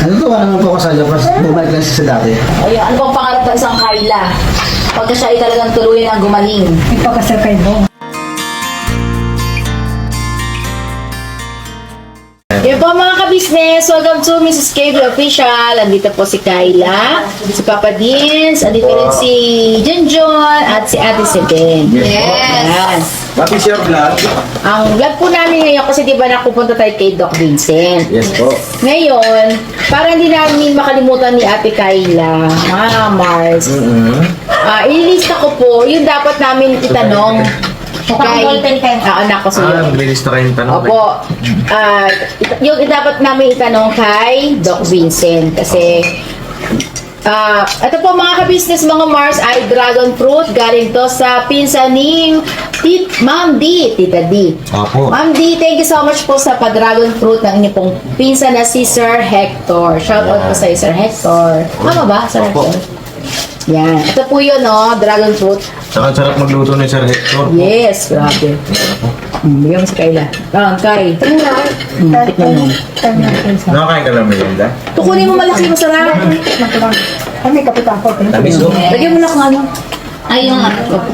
Natutuwa naman po ako sa iyo kasi bumalik lang siya sa dati. Ayun, ano bang pangarap ng isang Carla? Pagka siya ay talagang tuluyan ang gumaling. Ipagkasakay mo. Yun po mga ka-business, welcome to Mrs. KB Official. Andito po si Kyla, si Papa Dins, andito rin si Junjun, at si Ate Seben. Yes! What is your vlog? Ang vlog po namin ngayon, kasi di ba nakupunta tayo kay Doc Vincent. Yes po. Ngayon, para hindi namin makalimutan ni Ate Kyla, mga Mars, ililista ko po yung dapat namin itanong kay anak ko sa'yo. Maglilista kayong tanong. Opo. Yung dapat namin itanong kay Doc Vincent kasi ito po mga ka-business, mga Mars, ay dragon fruit. Galing to sa pinsan ni Ma'am D, Tita D. Opo. Ma'am D, thank you so much po sa pa-dragon fruit ng inyong pong pinsan na si Sir Hector. Shout out po sa Sir Hector. Tama ba, Sir Opo. Hector? Yan. Ito po yun, no? Dragon fruit. Saka sarap magluto ni Sir Hector. Yes, grabe. Bigyan mo si Kayla. Kay. Tikman mo. Nakakain ka lang, Melinda? Tukunin mo malaki, masarap. Kami kapitan ko. Tamis ko. Lagyan mo na kung ano. Ay, yung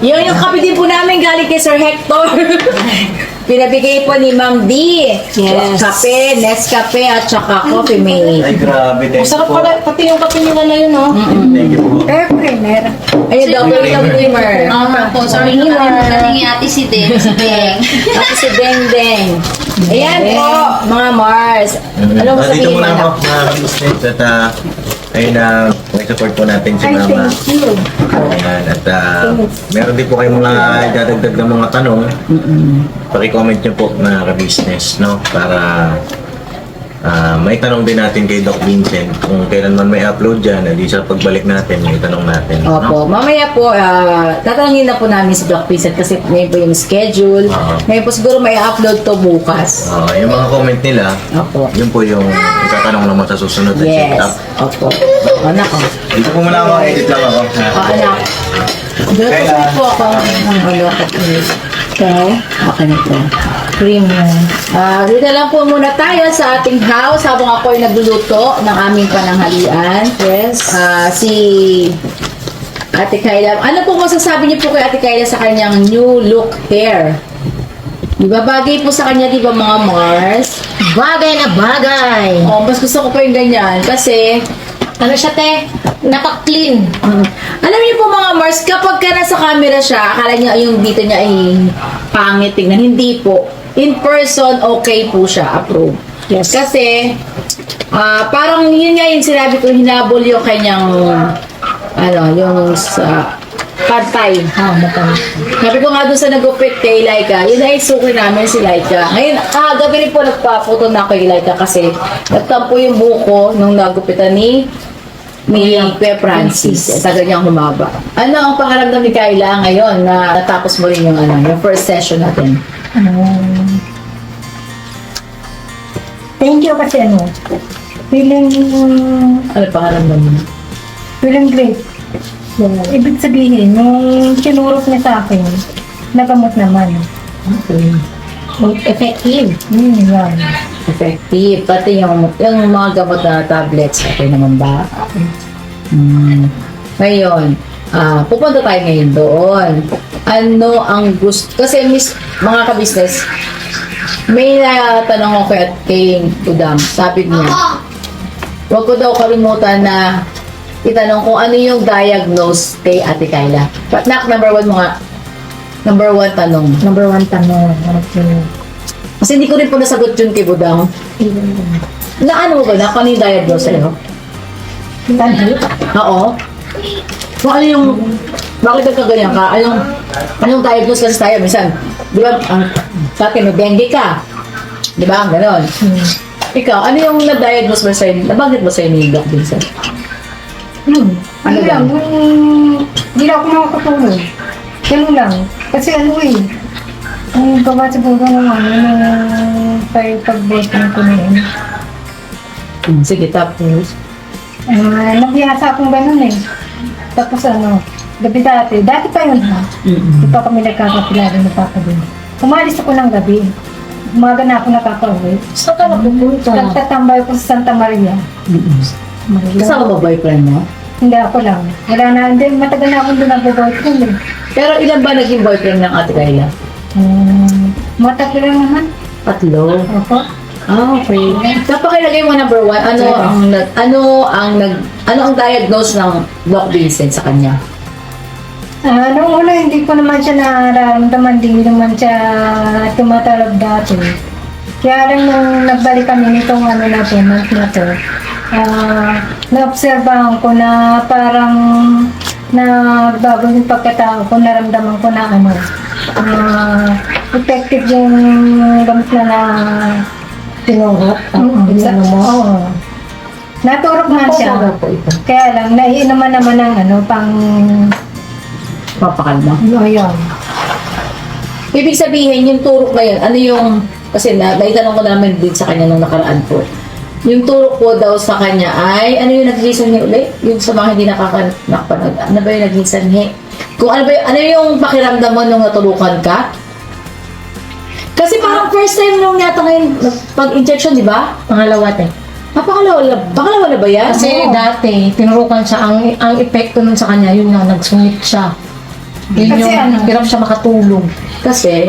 Yung kape din po namin galing kay Sir Hector. Pinabigay po ni Ma'am D. Yes. Kape, Nescafe, at saka coffee mate. Ay, grabe. Thank you masarap po. pala, pati yung kape nila na yun, no? Thank you po. Creamer. Ayun daw, yung creamer. Po, sorry, nakalimutan ni ate si Den, si Deng. At si Deng Deng. Ayan po, mga Mars. Ano mo Dito sabihin mo muna na? ako, mga business. At ayun na, may support po natin si Ay, Mama. thank you. Ayan, at meron din po kayong mga dadagdag na mga tanong. Paki-comment nyo po mga ka-business, no? Para may tanong din natin kay Doc Vincent kung kailan man may upload dyan, di sa pagbalik natin, may tanong natin. Opo, No? mamaya po, tatanungin na po namin si Doc Vincent kasi ngayon po yung schedule. Ngayon po siguro may upload to bukas. Yung mga comment nila, Opo. yun po yung itatanong naman sa susunod na Yes. setup. Opo. Anak ko. Dito po muna ako, edit lang ako. Anak. Dito po ako ng ano ko. Okay. Okay na po. Creamer. Dito lang po muna tayo sa ating house habang ako ay nagluluto ng aming pananghalian. Yes. Si Ate Kyla. Ano po masasabi niyo po kay Ate Kyla sa kanyang new look hair? Di ba bagay po sa kanya, di ba mga Mars? Bagay na bagay. Oh, mas gusto ko pa yung ganyan kasi Ano siya, te? Naka-clean. alam niyo po mga Mars, kapag ka nasa camera siya, akala niya yung dito niya ay pangit tingnan. Hindi po. In person, okay po siya. Approve. Yes. Kasi, parang yun nga yung sinabi ko, hinabol yung kanyang, yung sa pantay. Sabi ko nga doon sa nagupit kay Laika, yun ay suki namin si Laika. Ngayon, gabi rin po nagpa-photo na kay Laika kasi nagtampo yung buko nung nagupitan ni Kuya Francis. Tagal niyang humaba. Ano ang pakaramdam ni Kyla ngayon na natapos mo rin yung yung first session natin? Thank you kasi feeling Pakaramdam mo? great. Ibig sabihin, yung sinurot niya sa akin, nagamot naman. Okay. Effective. Yan. Effective. Pati yung mga gamot na tablets, okay naman ba? Ngayon, pupunta tayo ngayon doon. Ano ang gusto? Kasi mga ka-business, may natanong ako kay Udam. Sabi niya, huwag ko daw kalimutan na itanong kung ano yung diagnose kay Ate Kyla. But number one mo nga. Number one tanong. Number 1 tanong. Kasi hindi ko rin po nasagot yun kay Budang. Na ano mo ba? Na kung ano yung diagnose sa'yo? Tanong. Oo. Kung ano yung... Bakit nagkaganyan ka? Anong diagnose kasi tayo? Minsan, di ba, sa atin, may dengue ka. Di ba? Ganon. Ikaw, ano yung na-diagnose mo sa'yo? Nabanggit mo sa'yo ni Doc Vincent? Ano lang, hindi na ako makakatulog. Ganun lang. Kasi ang gawa siguro ng pag-boosting ko na yun. Sige, tapos. Nabiyasa akong ganun eh. Tapos gabi dati pa yun ha. Di pa kami nagkakapilado na papa din. Umalis ako ng gabi. umaga na ako nakaka-uwi. Saan ka napupunta? Nagtatambay ko sa Santa Maria. Kasama ba boyfriend mo? Hindi ako lang. Wala na, hindi, matagal na akong doon nag-boyfriend eh. Pero ilan ba naging boyfriend ng Ate Kayla? Matagal lang naman. 3. Opo. Okay. Napakilagay mo number 1. Ano ang diagnose ng Doc Vincent sa kanya? Nung una, hindi ko naman siya nararamdaman, hindi naman siya tumatalab dati. Kaya lang nung nagbalik kami nitong month na to, naobserbahan ko na parang nagbago yung pagkatao ko, naramdaman ko na effective yung gamit na tinurok. Oo. Naturok man siya. Kaya lang, naiinuman naman ng pang... Papakalma. Ayun. Ibig sabihin, yung turok na yun, ano yung... Kasi naitanong ko namin din sa kanya nung nakaraan po. Yung turok po daw sa kanya ay, ano yung naging sanhi ulit? Yung sa mga hindi nakapanood. Ano ba yung naging sanhi? Kung ano yung pakiramdam mo nung natulukan ka? Kasi parang first time nung yata ngayon pag-injection, di ba? Pangalawa, te. Pangalawa na ba yan? Kasi dati, tinurukan siya, ang epekto nun sa kanya, yun nga, nagsungit siya. Yun Kasi yung hirap siya makatulog. Kasi,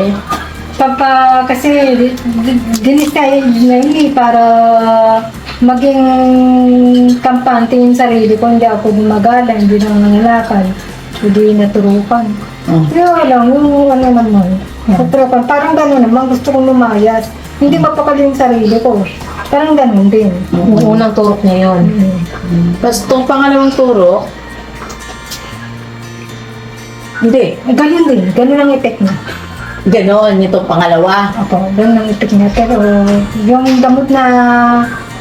Kasi dinisay na hindi para maging kampante yung sarili ko, hindi ako gumagala, hindi na nangalakal, hindi naturukan. Pero alam, yung naman, naturukan, parang gano'n naman, gusto kong lumayas, hindi mapakali yung sarili ko, parang gano'n din. Yung unang turok niya yun. tapos itong pangalawang turok, hindi. Ganun din, ganun ang effect niya. Ganon, itong pangalawa. Ako, ganun ang effect niya. Pero yung gamot na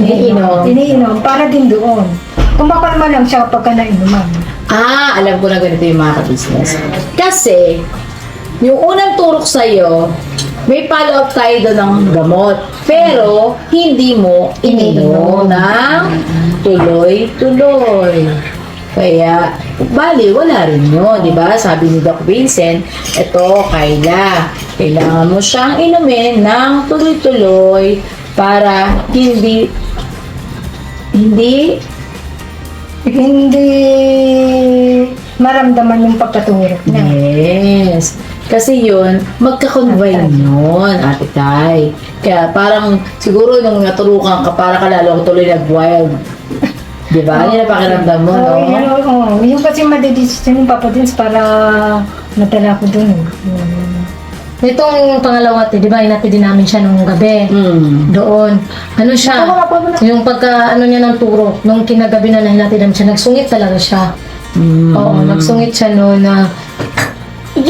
iniinom, para din doon. Kumakalma lang siya pagka nainuman. Alam ko na ganito yung mga ka-business. Kasi, yung unang turok sa'yo, may follow-up tayo doon ng gamot. Pero, hindi mo ininom ng tuloy-tuloy. Kaya, bali, wala rin yun, di ba? Sabi ni Doc Vincent, eto, Kayla, kailangan mo siyang inumin ng tuloy-tuloy para hindi maramdaman yung pagkaturok niya. Yes. Kasi yun, magka-convine yun, Ate Tay. Kaya parang, siguro nung naturukan ka, para ka lalo tuloy nag-wild. Diba? Yan ang pakiramdam mo, no? Yung kasi madedesisyon yung Papa Dins para natala ko dun. Itong pangalawa, te, di ba, inati din namin siya nung gabi. Doon. Ano siya? Yung pagka, niya ng turok, nung kinagabi na hinati namin siya, nagsungit talaga siya. Oo, nagsungit siya noon na hindi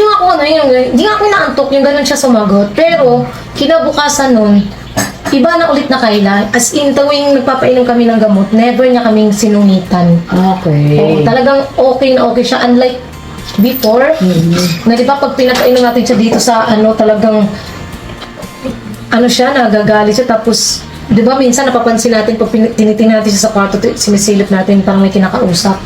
nga ako inaantok, yung ganun siya sumagot. Pero, kinabukasan nun, iba na ulit na Kayla. As in, tuwing nagpapainom kami ng gamot, never niya kaming sinungitan. Okay. Oo, talagang okay na okay siya. Unlike before, na di ba pag pinapainom natin siya dito sa talagang, siya, nagagalit siya. Tapos, di ba minsan napapansin natin pag tinitingnan natin siya sa kwarto, sinisilip natin parang may kinakausap.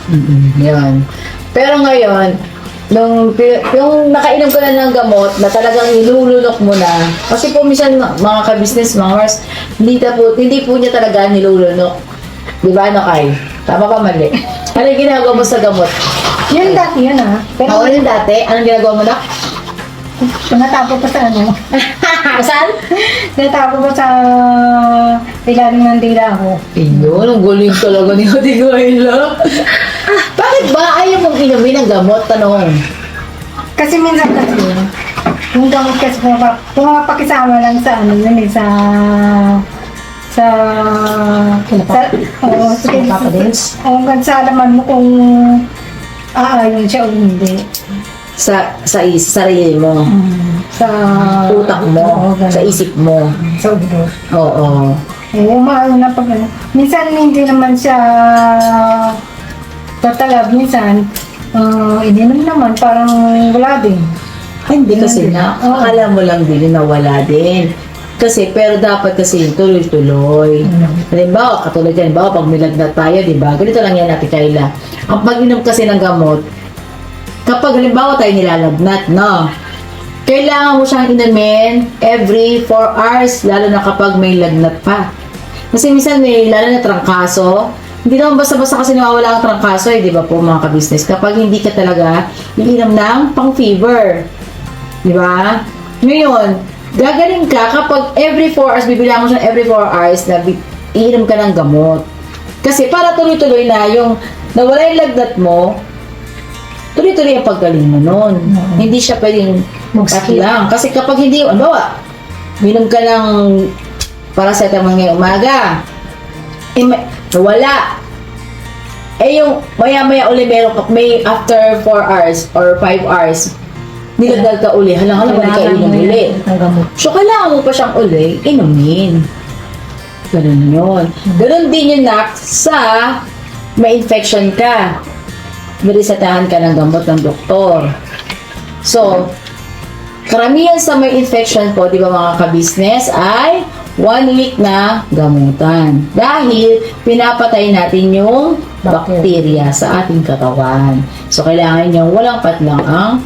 Yan. Pero ngayon, yung nakainom ko na ng gamot na talagang nilulunok mo na, kasi po minsan mga ka-business, mga Mars, hindi po niya talaga nilulunok. Di ba, Kay? Tama pa, mali? Ano yung ginagawa mo sa gamot? Yun dati yun Pero yun dati, anong ginagawa mo na? Natapo pa sa Saan? natapo pa sa ilalim ng dila ko. Yun, ang galing talaga ni Ate Kayla. Bakit ba ayaw mong inumin ng gamot? Tanong. Kasi minsan kasi, yung gamot kasi pumapakisama lang sa Papa Dins? Hanggang sa alaman mo kung aayon siya o hindi. Sa sarili mo, Sa utak mo, ganun. sa isip mo. Sa ulo. Oo. Umaano na pag minsan hindi naman siya tatalab. Minsan, ininom naman, parang wala din. Ay, hindi kasi nga. Oo. Akala mo lang din na wala din. Kasi, pero dapat kasi tuloy-tuloy. Halimbawa, katulad yan, pag may lagnat tayo, di ba? Ganito lang yan, Ate Kayla. Ang pag-inom kasi ng gamot, kapag halimbawa tayo nilalagnat, no? kailangan mo siyang inumin every 4 hours, lalo na kapag may lagnat pa. Kasi minsan may lalo na trangkaso. Hindi naman basta-basta kasi nawawala ang trangkaso di ba po mga ka-business? Kapag hindi ka talaga iinom ng pang-fever. Di ba? Ngayon, gagaling ka kapag every 4 hours, bibilang mo siya every 4 hours na iinom ka ng gamot. Kasi para tuloy-tuloy na yung nawala yung lagnat mo, tuloy-tuloy ang paggaling mo nun. Hindi siya pwedeng mag-cut lang. Kasi kapag hindi, bawa, minom ka ng paracetamol ngayong umaga, wala. Yung maya-maya uli may after 4 hours or 5 hours, nilagdag ka uli, halang-halang wala ka inom uli. So, kailangan mo pa siyang uli, inumin. Ganun yun. Ganun din yun, Nak, sa may infection ka. Birisatahan ka ng gamot ng doktor. So, karamihan sa may infection po, di ba mga ka-business, ay 1 week na gamutan. Dahil pinapatay natin yung bacteria sa ating katawan. So, kailangan nyo walang patlang ang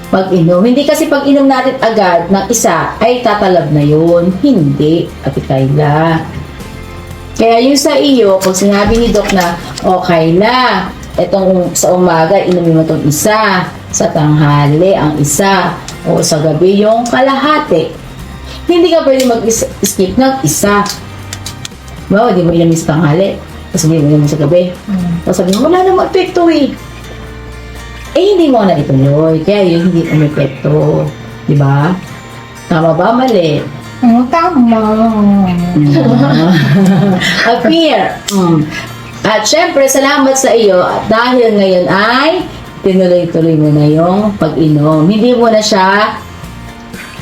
pag-inom. Hindi kasi pag-inom natin agad ng isa, ay tatalab na yun. Hindi, Ate Kayla. Kaya yung sa iyo, pag sinabi ni Doc na, Kayla, etong sa umaga, inumin mo itong isa. Sa tanghali, ang isa. O sa gabi, yung kalahati. Hindi ka pwede mag-skip ng isa. Bawa, di mo inumin sa tanghali. Tapos hindi mo inumin sa gabi. Tapos sabi mo, wala namang epekto eh. Hindi mo na ituloy. Kaya yun, hindi umepekto. Di ba? Tama ba? Mali. Tama. Appear. At syempre, salamat sa iyo. At dahil ngayon ay tinuloy-tuloy mo na yung pag-inom. Hindi mo na siya,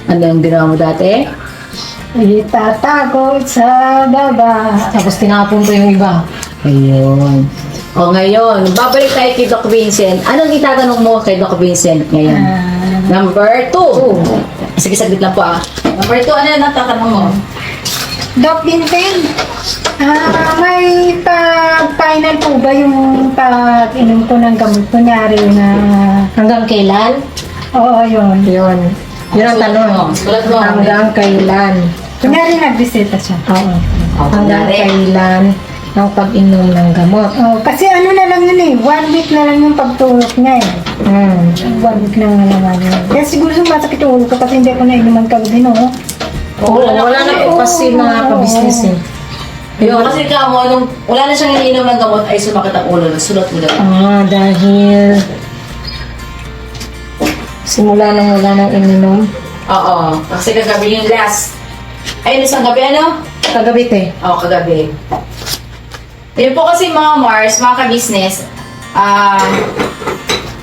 ano yung ginawa mo dati? Itatago sa baba. Tapos tinapon ko yung iba. Ayun. O ngayon, babalik tayo kay Doc Vincent. Anong itatanong mo kay Doc Vincent ngayon? Number 2. Sige, saglit lang po Number 2, ano yung tatanong mo? Doc Vincent, may pag-final po ba yung pag-inom ko ng gamot? Kunyari na... Hanggang kailan? Oo, yun. Yun ang tanong. Sulat mo. Hanggang kailan? Kunyari nagbisita siya. Oo. Hanggang kailan ang pag-inom ng gamot? Oh, kasi ano na lang yun 1 week na lang yung pagtulog niya 1 week na naman yun. Kaya siguro sumasakit yung ulo ko kasi hindi ako nainuman kagabi, no? Wala na po kasi mga ka-business Yung kasi kamo, nung wala na siyang iniinom ng gamot, ay sumakit ang ulo. Nagsulot mo lang. Dahil simula nang wala nang ininom. Oo. Kasi kagabi yung last. Ayun, isang gabi ano? Kagabi te. Oo, kagabi. Yun po kasi mga Mars, mga ka-business,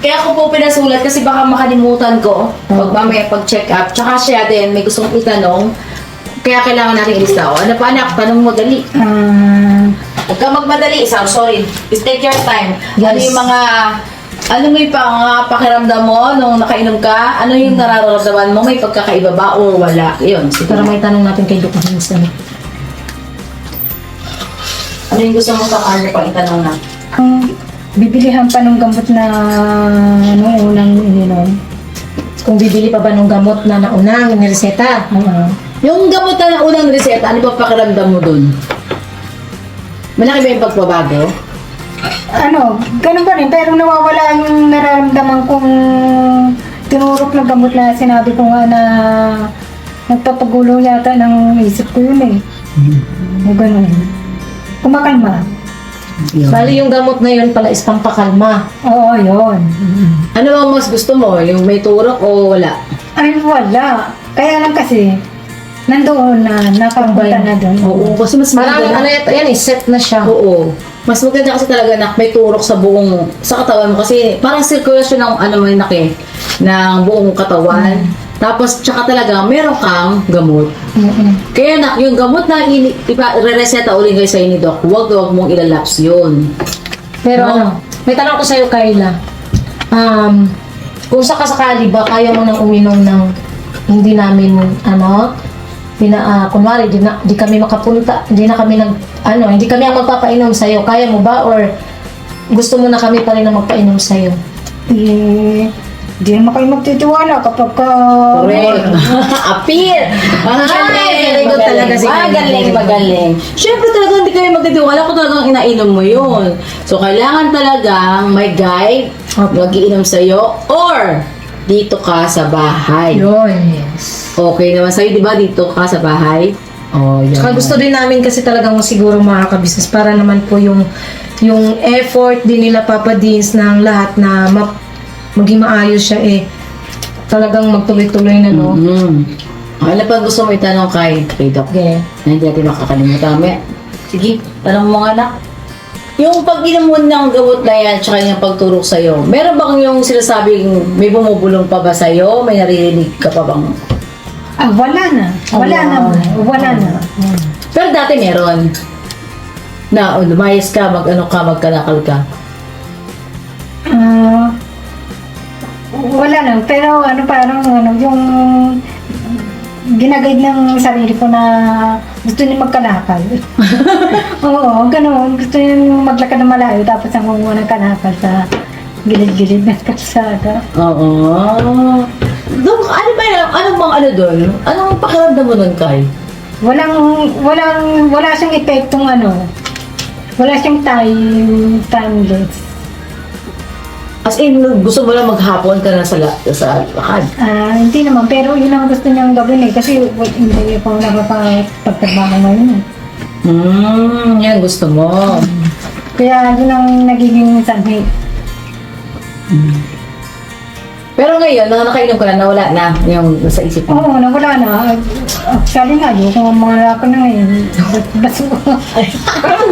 kaya ko po pinasulat kasi baka makalimutan ko pag mamaya pag-check up. Tsaka siya din, may gustong itanong, kaya kailangan natin ilista. Ano pa anak, tanong madali. Huwag ka magmadali, sorry. Just take your time. Ano Yes. yung mga, ano mo yung pakiramdam mo nung nakainom ka? Ano yung nararamdaman mo? May pagkakaiba ba o wala? Yun, sige. Para may tanong natin kay Dr. Vincent. Ano yung gusto mo pang itanong na? Bibilihan pa ng gamot na noong unang ininom. Kung bibili pa ba ng gamot na naunang nireseta? Yung gamot na unang reseta, ano ba pakiramdam mo dun? Malaki ba yung pagbabago? Ganun pa rin, pero nawawala yung nararamdaman kong tinurok na gamot na sinabi ko nga na nagpapagulo yata ng isip ko yun O ganun. Kumakalma. Bali yung gamot na yun pala is pampakalma. Oo, yun. Ano ang mas gusto mo? Yung may turok o wala? Ay, wala. Kaya lang kasi, nandoon na, nakapunta na doon. Oo, kasi mas Parang maganda. yan set na siya. Oo. Mas maganda kasi talaga na may turok sa buong, sa katawan mo. Kasi parang sirkulasyon ng ano mo yung ng buong katawan. Tapos, tsaka talaga, meron kang gamot. Kaya yung gamot na re-reseta ulit kayo sa'yo ni Doc, huwag mong ilalaps yun. Pero No. may tanong ko sa'yo, Kayla. Kung sakasakali ba kaya mo nang uminom ng hindi namin, kunwari, di kami makapunta, hindi kami ang magpapainom sa'yo. Kaya mo ba? Or gusto mo na kami pa rin na magpainom sa'yo? Hindi naman kayo magtitiwala kapag ka... Correct. Appeal. Very good talaga si Magaling, Kay. magaling. Siyempre talaga hindi kayo magtitiwala kung talagang inainom mo yun. So, kailangan talagang may guide, mag-iinom sa'yo, or dito ka sa bahay. Yun, yes. Okay naman sa'yo, di ba? Dito ka sa bahay. Oh, yun. Saka gusto din namin kasi talagang siguro mga kabisnes para naman po yung effort din nila Papa Deans ng lahat na maging maayos siya talagang magtuloy-tuloy na no. Ano pa gusto mo itanong kay Doc? Okay. Na hindi natin makakalimutan. Sige, tanong mo nga anak. Yung pag-inom mo ng gamot na yan, tsaka yung pagturok sa'yo, meron bang yung sinasabing may bumubulong pa ba sa'yo? May naririnig ka pa bang? Wala na. Wala na. Pero dati meron. Na lumayas ka, magkanakal ka. Wala na. Pero parang yung ginagayad ng sarili ko na gusto niya magkanakal. Oo, gano'n. Gusto niya maglakad ng malayo tapos ang kumuha ng kanakal sa gilid-gilid ng kalsada. Oo. Doon, ano bang doon? Anong pakiramdam mo nun, Kai? Wala siyang epektong wala siyang timeless. As in, gusto mo lang maghapon ka na sa lakad. Hindi naman, pero yun ang gusto niyang gawin kasi hindi pa nakapagtrabaho ngayon. Yan gusto mo. Kaya yun ang nagiging sanhi. Pero ngayon, nang nakainom ka na, nawala na yung nasa isip mo. Oo, nawala na. Actually nga, yung mga lako na ngayon, basura. Ang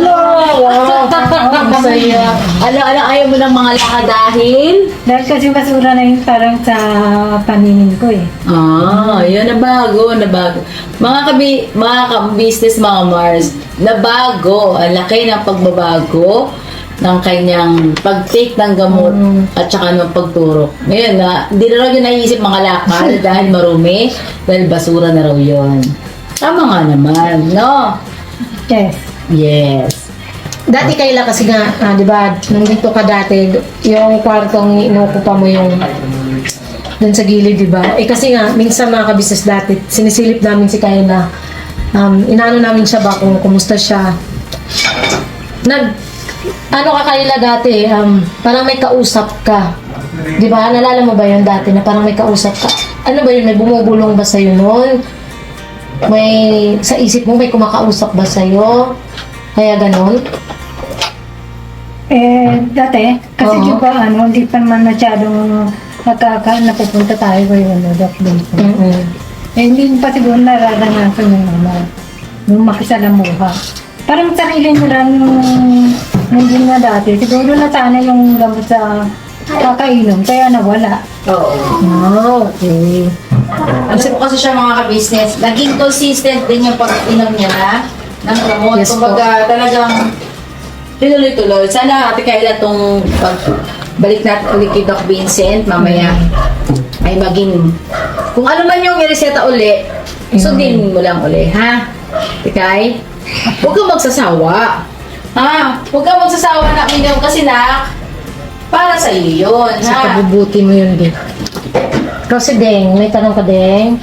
saya. Ayaw mo ng mga lakad dahil? Dahil kasi basura na yun parang sa paningin ko Yun, nabago. Mga business, mga Mars, nabago. Ang laki ng pagbabago ng kanyang pag-take ng gamot at saka ng pagturok. Ngayon, hindi na raw yun naisip mga lakad dahil marumi, dahil basura na raw yun. Tama nga naman, no? Yes. Yes. Dati Kayla kasi nga, di ba, nandito ka dati, yung kwartong inukupa mo yung dun sa gilid, di ba? Kasi nga, minsan mga kabisnes dati, sinisilip namin si Kayla. Inaano namin siya ba kung kumusta siya. Ano ka Kayla dati, parang may kausap ka. Di ba? Nalala mo ba yun dati na parang may kausap ka? Ano ba yun? May bumubulong ba sa'yo noon? Sa isip mo, may kumakausap ba sa'yo? Kaya ganon? Dati, kasi di ba, hindi pa naman masyadong napupunta tayo ko yung Doc Benson. Hindi pa siguro nararanasan yung makisalamuha. Parang sarili mo lang yung hindi nga dati. Siguro na sana yung gamot sa kakainom, kaya nawala. Oo. Okay. Kasi po kasi siya mga ka-business, naging consistent din yung pag-inom niya ng gamot. Yes, Kumbaga talagang tinuloy-tuloy. Sana Ate Kayla itong balik natin ulit kay Doc Vincent mamaya ay maging kung ano man yung ireseta uli, sundin mo lang uli, ha? Ate Kay? Huwag kang magsasawa. Huwag kang magsasawa na inom kasi para sa iyo yun, Sa ha? kabubuti mo yun, din. Ikaw si Deng, may tanong ka, Deng?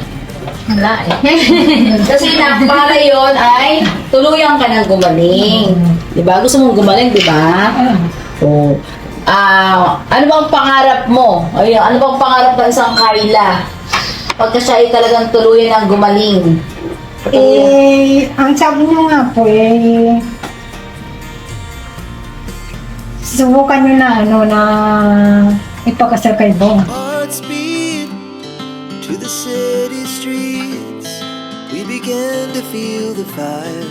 Wala Kasi para yon ay tuluyan ka ng gumaling. Diba? Gusto mong gumaling, diba? Oo. Ano bang pangarap mo? Ayun, ano bang pangarap ng isang Kayla? Pagka siya ay talagang tuluyan ng gumaling. Ang sabi niyo nga po, subukan niyo na ipakasal kay Bong. Hearts beat to the city streets. We began to feel the fire.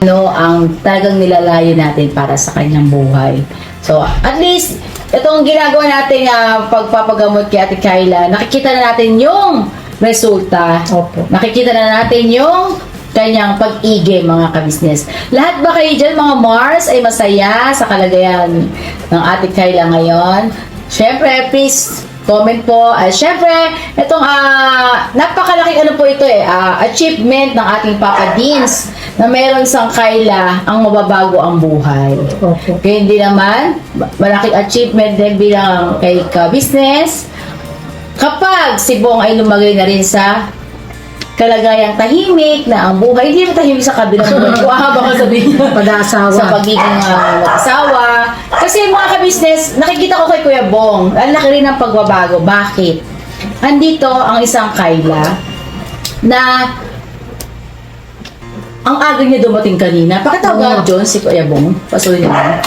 Ang talagang nilalayo natin para sa kanyang buhay. So, at least, itong ginagawa natin pagpapagamot kay Ate Kayla, nakikita na natin yung resulta. Opo. Nakikita na natin yung kanyang pag-igay, mga kabisnes. Lahat ba kayo dyan, mga Mars, ay masaya sa kalagayan ng Ate Kayla ngayon? Siyempre, please comment po. Siyempre, itong napakalaking po ito achievement ng ating Papa Deans na meron sang Kayla ang mababago ang buhay. Opo. Kaya hindi naman, malaking achievement din bilang kay ka-business kapag si Bong ay lumagay na rin sa kalagayang tahimik na ang buhay, hindi mo tahimik sa kabilang buhay ko, baka sabihin niya, Pag-aasawa. sa pagiging mag-asawa. Kasi mga ka-business, nakikita ko kay Kuya Bong, ang laki rin ng pagbabago. Bakit? Andito ang isang Kayla na ang aga niya dumating kanina. Pakitawag John si Kuya Bong. Pasunin naman.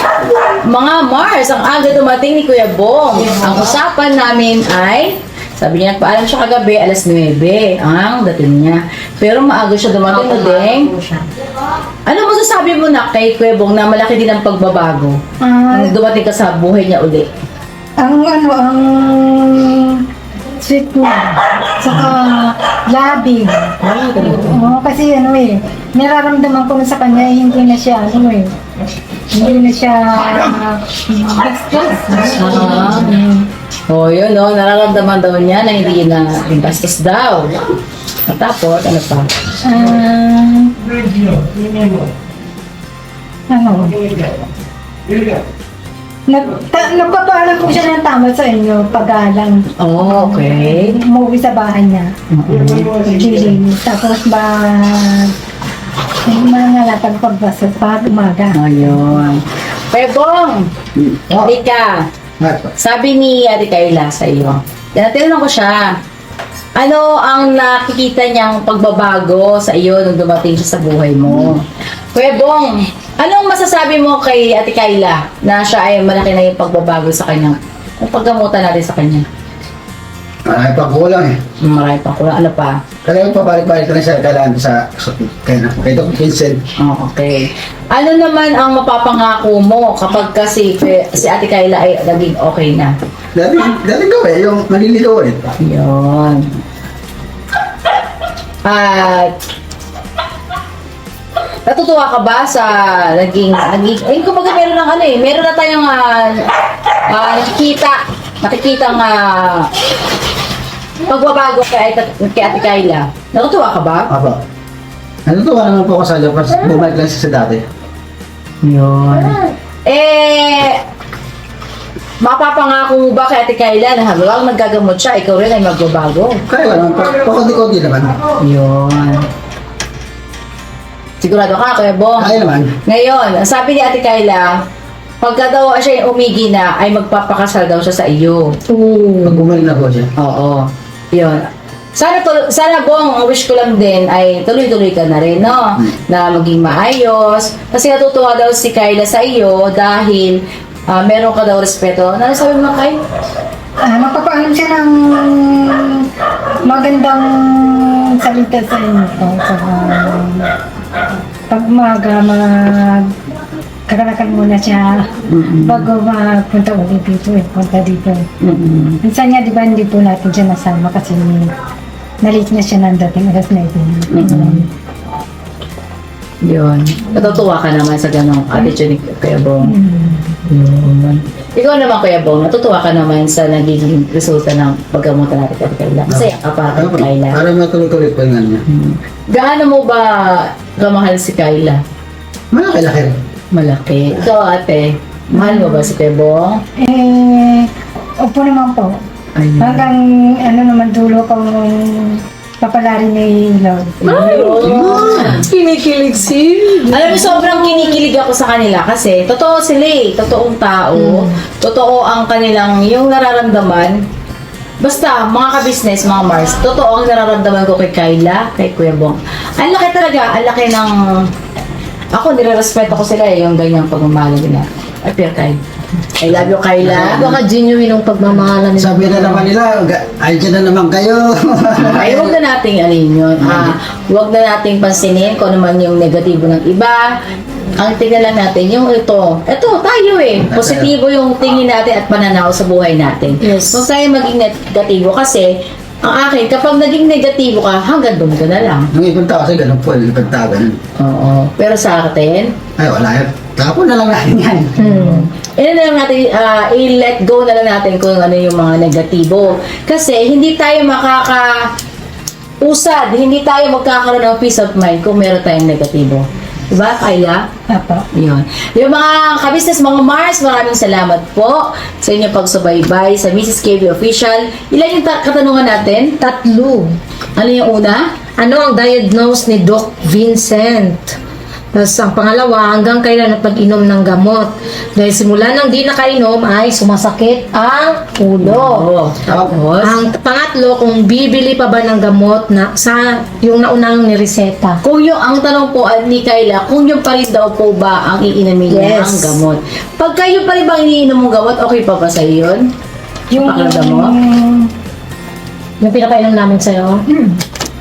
Mga Mars, ang aga dumating ni Kuya Bong. Ang usapan namin ay, sabi niya, paalam siya kagabi, alas 9 ang dating niya. Pero maaga siya dumating na din. Ano masasabi mo na kay Kuya Bong na malaki din ang pagbabago? Nung dumating ka sa buhay niya uli. Ang sweet niya, saka labing. Oo, kasi nararamdaman ko na sa kanya, hindi na siya, hindi na siya bastos. Yun, nararamdaman daw niya na hindi na bastos daw. At tapos, ano pa? Nagpapaalam po siya ng tama sa inyo, pag-alang. Okay. Umuwi sa bahay niya. Lilinis. Tapos may mga latag pagbasa pa umaga. Ayun. Kuya Bong, hindi ka. Sabi ni Ate Kayla sa iyo, tinanong ko siya, ano ang nakikita niyang pagbabago sa iyo nung dumating siya sa buhay mo? Kuya Bong, anong masasabi mo kay Ate Kayla na siya ay malaki na yung pagbabago sa kanya? Ang paggamutan natin sa kanya. Marami pa kulang eh. Marami pa kulang. Ano pa? Kaya pabalik-balik ka na siya kailangan kay Dr. Vincent. Oh, okay. Ano naman ang mapapangako mo kapag kasi si Ate Kayla ay naging okay na? Dati gawin, yung maliligaw ulit. Yun. At natutuwa ka ba sa naging kumbaga meron ng meron na tayong nakikita ng pagbabago kay Ate Kayla. Natutuwa ka ba? Apa. Natutuwa naman po ako sa Diyos, bumalik lang siya sa dati. Yun. Mapapangako mo ba kay Ate Kayla na habang naggagamot siya, ikaw rin ay magbabago? Kaya naman, pakunti-kunti naman. Yun. Sigurado ka, Kuya Bong? Kaya naman. Ngayon, ang sabi ni Ate Kayla, pagka daw siya yung umigi na, ay magpapakasal daw siya sa iyo. Pag bumalik na po siya. Oo. Yun. Sana Bong, ang wish ko lang din ay tuloy-tuloy ka na rin, no? Na maging maayos. Kasi natutuwa daw si Kayla sa iyo dahil meron ka daw respeto. Ano sabi mo, Kay? Magpapaalam siya ng magandang salita sa inyo. Saka pag umaga, kakarakan muna siya bago magpunta ulit dito punta dito. Minsan nga, di ba, hindi po natin siya nasama kasi nalit na siya nang dating alas 9. Yun. Natutuwa ka naman sa ganong attitude ni Kuya Bong. Yun. Ikaw naman, Kuya Bong, natutuwa ka naman sa nagiging resulta ng paggamutan natin kay Kayla. Masaya ka para kay Kayla. Para matuloy-tuloy pa nga niya. Gaano mo ba kamahal si Kayla? Malaki-laki rin. Malaki. Ikaw, ate, mahal mo ba si Kuya Bong? Opo naman po. Ayun. Hanggang naman dulo kong papalarin ni Lord. Kinikilig si. Alam mo, sobrang kinikilig ako sa kanila kasi totoo sila eh. Totoong tao. Totoo ang kanilang, yung nararamdaman. Basta, mga ka-business, mga Mars, totoo ang nararamdaman ko kay Kayla, kay Kuya Bong. Ang laki talaga, ang laki ng... Ako, nire-respeto ko sila eh, yung ganyang pagmamahal nila. Ay, Pierre Kay. I love you, Kayla. Baka genuine yung pagmamahalan nila. Sabi na naman nila, ay dyan na naman kayo. Ay, huwag na nating yun. Huwag na nating pansinin kung ano man yung negatibo ng iba. Ang tingnan lang natin, yung ito tayo eh. Positibo yung tingin natin at pananaw sa buhay natin. Yes. Huwag tayo maging negatibo kasi ang akin, kapag naging negatibo ka, hanggang doon ka na lang. Nung ibang tao kasi ganun po, ibang tao ganun. Oo. Pero sa atin, Ay, wala yan. Tapon na lang natin yan. na lang natin, i-let go na lang natin kung ano yung mga negatibo. Kasi hindi tayo makakausad, hindi tayo magkakaroon ng peace of mind kung meron tayong negatibo. Diba, Kayla? Apo. Yun. Yung mga kabisnes, mga Mars, maraming salamat po sa inyong pagsubaybay sa Mrs. KB Official. Ilan yung katanungan natin? 3. Ano yung una? Ano ang diagnose ni Doc Vincent? Tapos ang pangalawa, hanggang kailan ang pag-inom ng gamot? Dahil simula nang di nakainom ay sumasakit ang ulo. Oo. Tapos? Ang pangatlo, kung bibili pa ba ng gamot na sa yung naunang nireseta. Kung yung, ang tanong po ni Kayla, kung yung pa rin daw po ba ang iinamin niya Yes. ang gamot? Pagka yung pa rin bang iniinom mong gamot, okay pa ba sa'yo yun? Yung, Pakiramdam mo? Yung pinapainom namin sa'yo.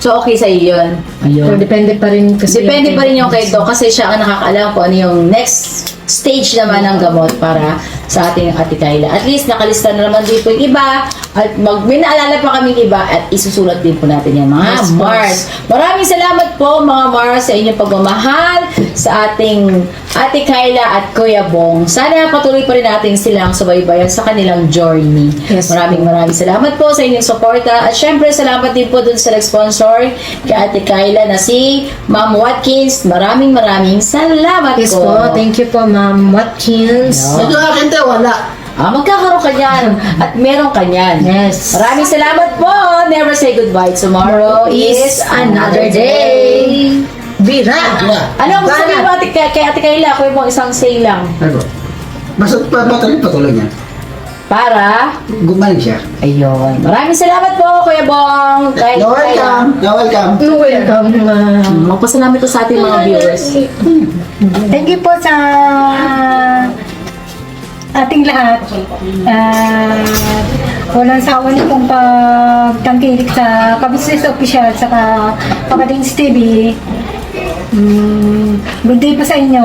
So, okay sa'yo yun? So, depende pa rin kasi. Depende pa rin yung kay Doc kasi siya ang nakakaalam kung ano yung next stage naman ng gamot para sa ating Ate Kayla. At least nakalista na naman dito yung iba at may naalala pa kaming iba at isusulat din po natin yan mga Yes, Mars. Maraming salamat po mga Mars sa inyong pagmamahal sa ating Ate Kayla at Kuya Bong. Sana patuloy pa rin natin silang subaybayan sa kanilang journey. Yes, Maraming salamat po sa inyong suporta at syempre salamat din po dun sa nag-sponsor kay Ate Kayla na si Ma'am Watkins. Maraming salamat Yes po. po, thank you po Ma'am Watkins. Medyo akin tayo, wala. Magkakaroon ka niyan at meron ka niyan. Yes. Maraming salamat po. Never say goodbye. Tomorrow is another day. Bira! Ano ang sabihin mo kay Ate Kayla? Kuya mo isang say lang. Ano? Basta patuloy niya. Para? Gumaling siya. Ayun. Maraming salamat po, Kuya Bong. You're welcome. You're welcome. Welcome, ma'am. Magpasalamat ko sa ating mga viewers. thank you po sa ating lahat. Walang sawa niyo pong pagtangkilik sa Kabisnes Official sa Kapatings TV. Good day po sa inyo.